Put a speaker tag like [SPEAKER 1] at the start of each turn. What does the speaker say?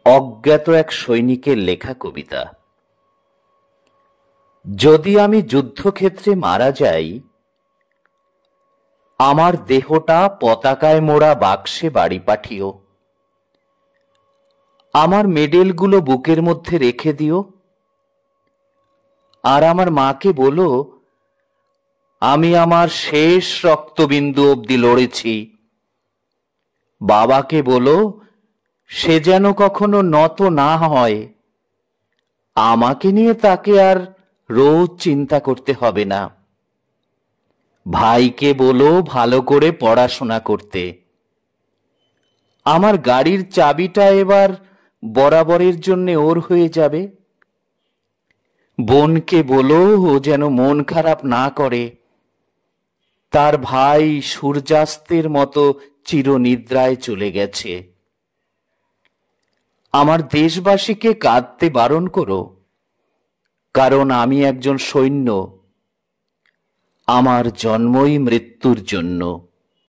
[SPEAKER 1] অজ্ঞাত এক সৈনিকের লেখা কবিতা। যদি আমি যুদ্ধক্ষেত্রে মারা যাই, আমার দেহটা পতাকায় মোড়া বাক্সে বাড়ি পাঠিও। আমার মেডেলগুলো বুকের মধ্যে রেখে দিও। আর আমার মাকে বলো, আমি আমার শেষ রক্তবিন্দু অবধি লড়েছি। বাবাকে বলো, সে যেন কখনো নত না হয়। আমাকে নিয়ে তাকে আর রোজ চিন্তা করতে হবে না। ভাইকে বলো ভালো করে পড়াশোনা করতে। আমার গাড়ির চাবিটা এবার বরাবরের জন্য ওর হয়ে যাবে। বোনকে বলো ও যেন মন খারাপ না করে। তার ভাই সূর্যাস্তের মতো চিরনিদ্রায় চলে গেছে। আমার দেশবাসীকে কাঁদতে বারণ করো, কারণ আমি একজন সৈন্য। আমার জন্মই মৃত্যুর জন্য।